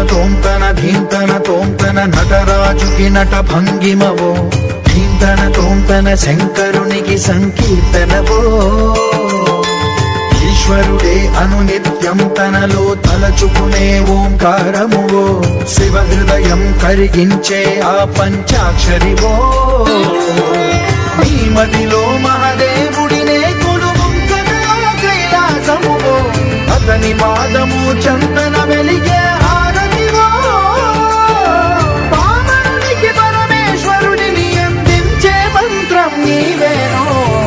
తోంతన ధీంతన తోంతన నటరాజుకి నట భంగిమవో ధీంతన తోంతన శంకరునికి సంకీర్తనవో ఈశ్వరుడే అనునిత్యం తనలో తలచుకునే ఓంకారమువో శివ హృదయం కరిగించే ఆ పంచాక్షరివో నీ మదిలో మహాదేవుడినే కొలువుంకగా కైలాసమువో అతని పాదము చందన